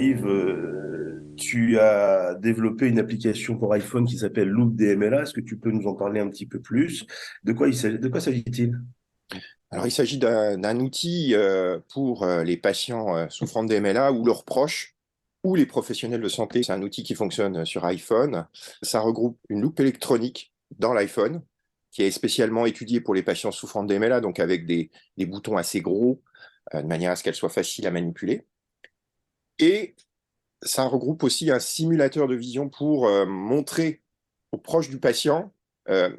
Yves, tu as développé une application pour iPhone qui s'appelle Loop DMLA. Est-ce que tu peux nous en parler un petit peu plus? De quoi s'agit-il? Alors, il s'agit d'un outil pour les patients souffrant de DMLA ou leurs proches ou les professionnels de santé. C'est un outil qui fonctionne sur iPhone. Ça regroupe une loupe électronique dans l'iPhone qui est spécialement étudiée pour les patients souffrant de DMLA, donc avec des boutons assez gros, de manière à ce qu'elle soit facile à manipuler. Et ça regroupe aussi un simulateur de vision pour montrer aux proches du patient euh,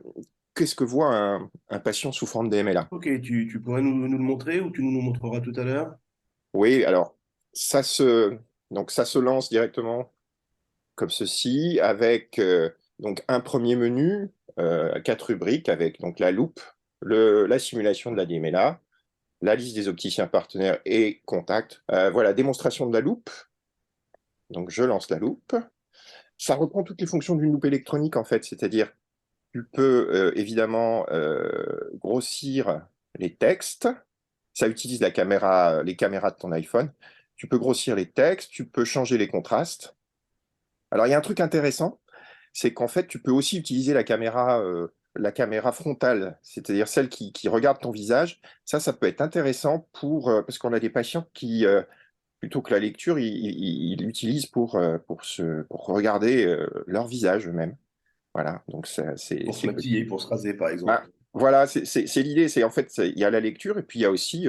qu'est-ce que voit un patient souffrant de DMLA. Ok, tu pourrais nous le montrer ou tu nous le montreras tout à l'heure? Oui, alors ça se, ça se lance directement comme ceci avec donc un premier menu, quatre rubriques avec donc la loupe, la simulation de la DMLA, la liste des opticiens partenaires et contacts. Voilà, démonstration de la loupe. Donc je lance la loupe. Ça reprend toutes les fonctions d'une loupe électronique en fait, c'est-à-dire tu peux évidemment grossir les textes. Ça utilise les caméras de ton iPhone. Tu peux grossir les textes, tu peux changer les contrastes. Alors, il y a un truc intéressant, c'est qu'en fait, tu peux aussi utiliser la caméra frontale, c'est-à-dire celle qui regarde ton visage. Ça peut être intéressant parce qu'on a des patients qui, plutôt que la lecture, ils l'utilisent pour regarder leur visage eux-mêmes. Voilà, donc Pour se maquiller, pour se raser, par bah, exemple. voilà, c'est l'idée. C'est en fait, il y a la lecture et puis il y a aussi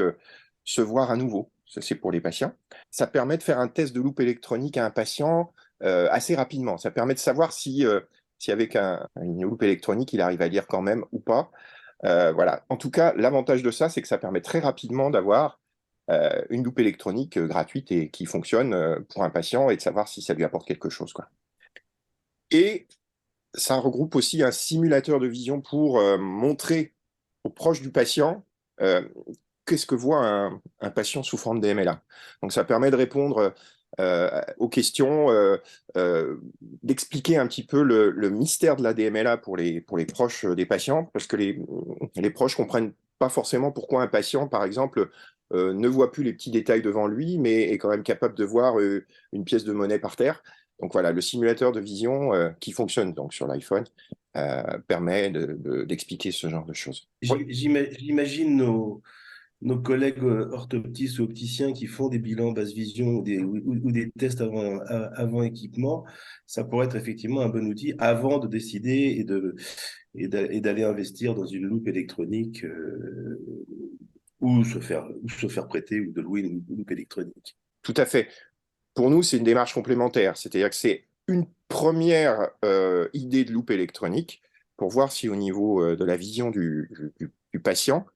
se voir à nouveau. Ça, c'est pour les patients. Ça permet de faire un test de loupe électronique à un patient assez rapidement. Ça permet de savoir si avec une loupe électronique, il arrive à lire quand même ou pas. Voilà. En tout cas, l'avantage de ça, c'est que ça permet très rapidement d'avoir une loupe électronique gratuite et qui fonctionne pour un patient et de savoir si ça lui apporte quelque chose, quoi. Et ça regroupe aussi un simulateur de vision pour montrer aux proches du patient euh, qu'est-ce que voit un patient souffrant de DMLA. Donc ça permet de répondre aux questions, d'expliquer un petit peu le mystère de la DMLA pour les proches des patients, parce que les proches comprennent pas forcément pourquoi un patient, par exemple, ne voit plus les petits détails devant lui, mais est quand même capable de voir une pièce de monnaie par terre. Donc voilà, le simulateur de vision qui fonctionne donc sur l'iPhone permet d'expliquer ce genre de choses. Oui, J'imagine nos collègues orthoptistes ou opticiens qui font des bilans basse vision ou des tests avant équipement, ça pourrait être effectivement un bon outil avant de décider et d'aller investir dans une loupe électronique ou se faire prêter ou de louer une loupe électronique. tout à fait. Pour nous, c'est une démarche complémentaire, c'est-à-dire que c'est une première idée de loupe électronique pour voir si au niveau de la vision du patient,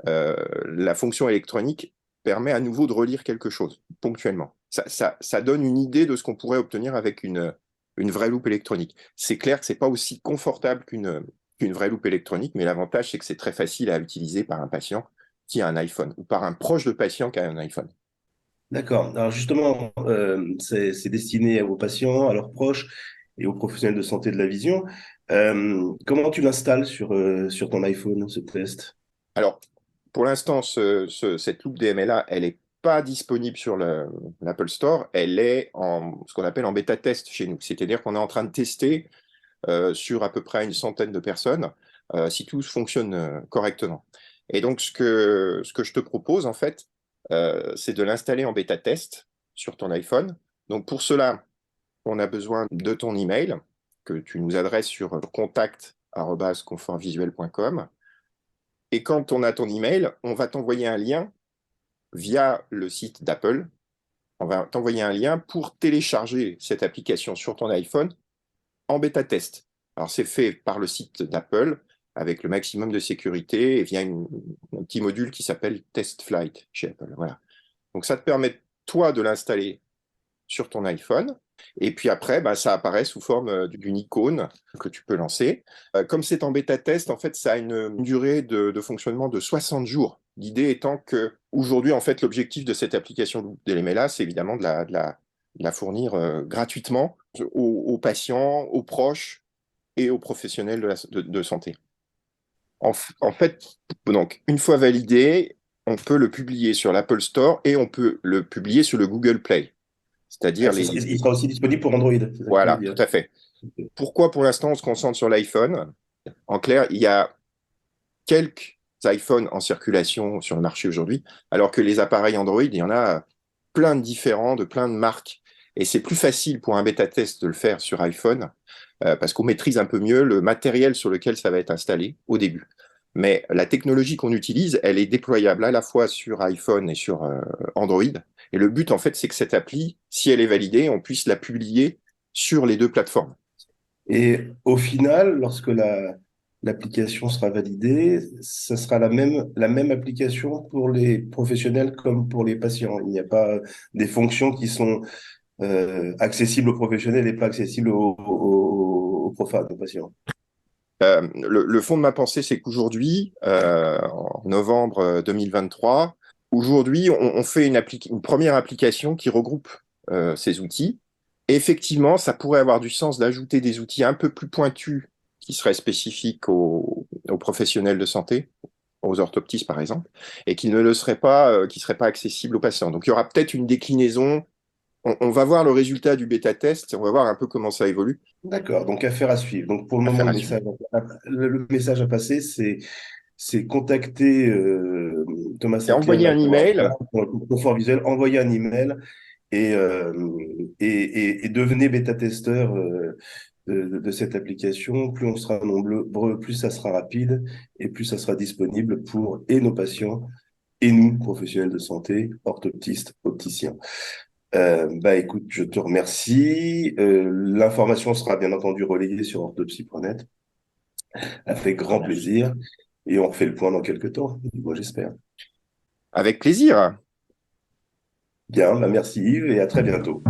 la fonction électronique permet à nouveau de relire quelque chose ponctuellement. Ça donne une idée de ce qu'on pourrait obtenir avec une vraie loupe électronique. C'est clair que c'est pas aussi confortable qu'une vraie loupe électronique, mais l'avantage, c'est que c'est très facile à utiliser par un patient qui a un iPhone ou par un proche de patient qui a un iPhone. D'accord. Alors justement, c'est destiné aux patients, à leurs proches et aux professionnels de santé de la vision. Comment tu l'installes sur ton iPhone, ce test? Alors, pour l'instant, cette loupe DMLA, elle n'est pas disponible sur l'Apple Store. Elle est en ce qu'on appelle en bêta test chez nous. C'est-à-dire qu'on est en train de tester sur à peu près une centaine de personnes si tout fonctionne correctement. Et donc, ce que je te propose, en fait, c'est de l'installer en bêta test sur ton iPhone. Donc, pour cela, on a besoin de ton email que tu nous adresses sur contact@confortvisuel.com. Et quand on a ton email, on va t'envoyer un lien via le site d'Apple. On va t'envoyer un lien pour télécharger cette application sur ton iPhone en bêta test. Alors, c'est fait par le site d'Apple avec le maximum de sécurité et via un petit module qui s'appelle Test Flight chez Apple. Voilà. Donc, ça te permet, toi, de l'installer sur ton iPhone. Et puis après, bah, ça apparaît sous forme d'une icône que tu peux lancer. Comme c'est en bêta test, en fait, ça a une durée de fonctionnement de 60 jours. L'idée étant que aujourd'hui, en fait, l'objectif de cette application de l'MLA, c'est évidemment de la fournir gratuitement aux patients, aux proches et aux professionnels de santé. En fait, donc, une fois validé, on peut le publier sur l'Apple Store et on peut le publier sur le Google Play. c'est-à-dire Il sera aussi disponible pour Android, c'est ça que tu veux Voilà, tout dire. à fait. Pourquoi pour l'instant on se concentre sur l'iPhone? En clair, il y a quelques iPhones en circulation sur le marché aujourd'hui, alors que les appareils Android, il y en a plein de différents, de plein de marques. Et c'est plus facile pour un bêta-test de le faire sur iPhone, parce qu'on maîtrise un peu mieux le matériel sur lequel ça va être installé au début. Mais la technologie qu'on utilise, elle est déployable à la fois sur iPhone et sur Android. Et le but, en fait, c'est que cette appli, si elle est validée, on puisse la publier sur les deux plateformes. Et au final, lorsque l'application sera validée, ce sera la même application pour les professionnels comme pour les patients. Il n'y a pas des fonctions qui sont accessibles aux professionnels et pas accessibles aux profanes, aux patients. Le fond de ma pensée, c'est qu'aujourd'hui, en novembre 2023, aujourd'hui, on fait une première application qui regroupe ces outils. Et effectivement, ça pourrait avoir du sens d'ajouter des outils un peu plus pointus qui seraient spécifiques aux professionnels de santé, aux orthoptistes par exemple, et qui ne le seraient pas, qui seraient pas accessibles aux patients. Donc il y aura peut-être une déclinaison. On va voir le résultat du bêta-test, on va voir un peu comment ça évolue. D'accord, donc affaire à suivre. Donc pour le moment, Affaire à suivre. le message à passer, c'est contacter Thomas Et Sinclair, envoyer un email. pour le confort visuel, envoyer un email et, et devenez bêta-testeur de cette application. Plus on sera nombreux, plus ça sera rapide et plus ça sera disponible pour et nos patients et nous, professionnels de santé, orthoptistes, opticiens. Bah écoute, je te remercie. L'information sera bien entendu relayée sur orthopsie.net avec grand plaisir et on refait le point dans quelques temps. Moi, j'espère. Avec plaisir. Bien, bah merci Yves et à très bientôt.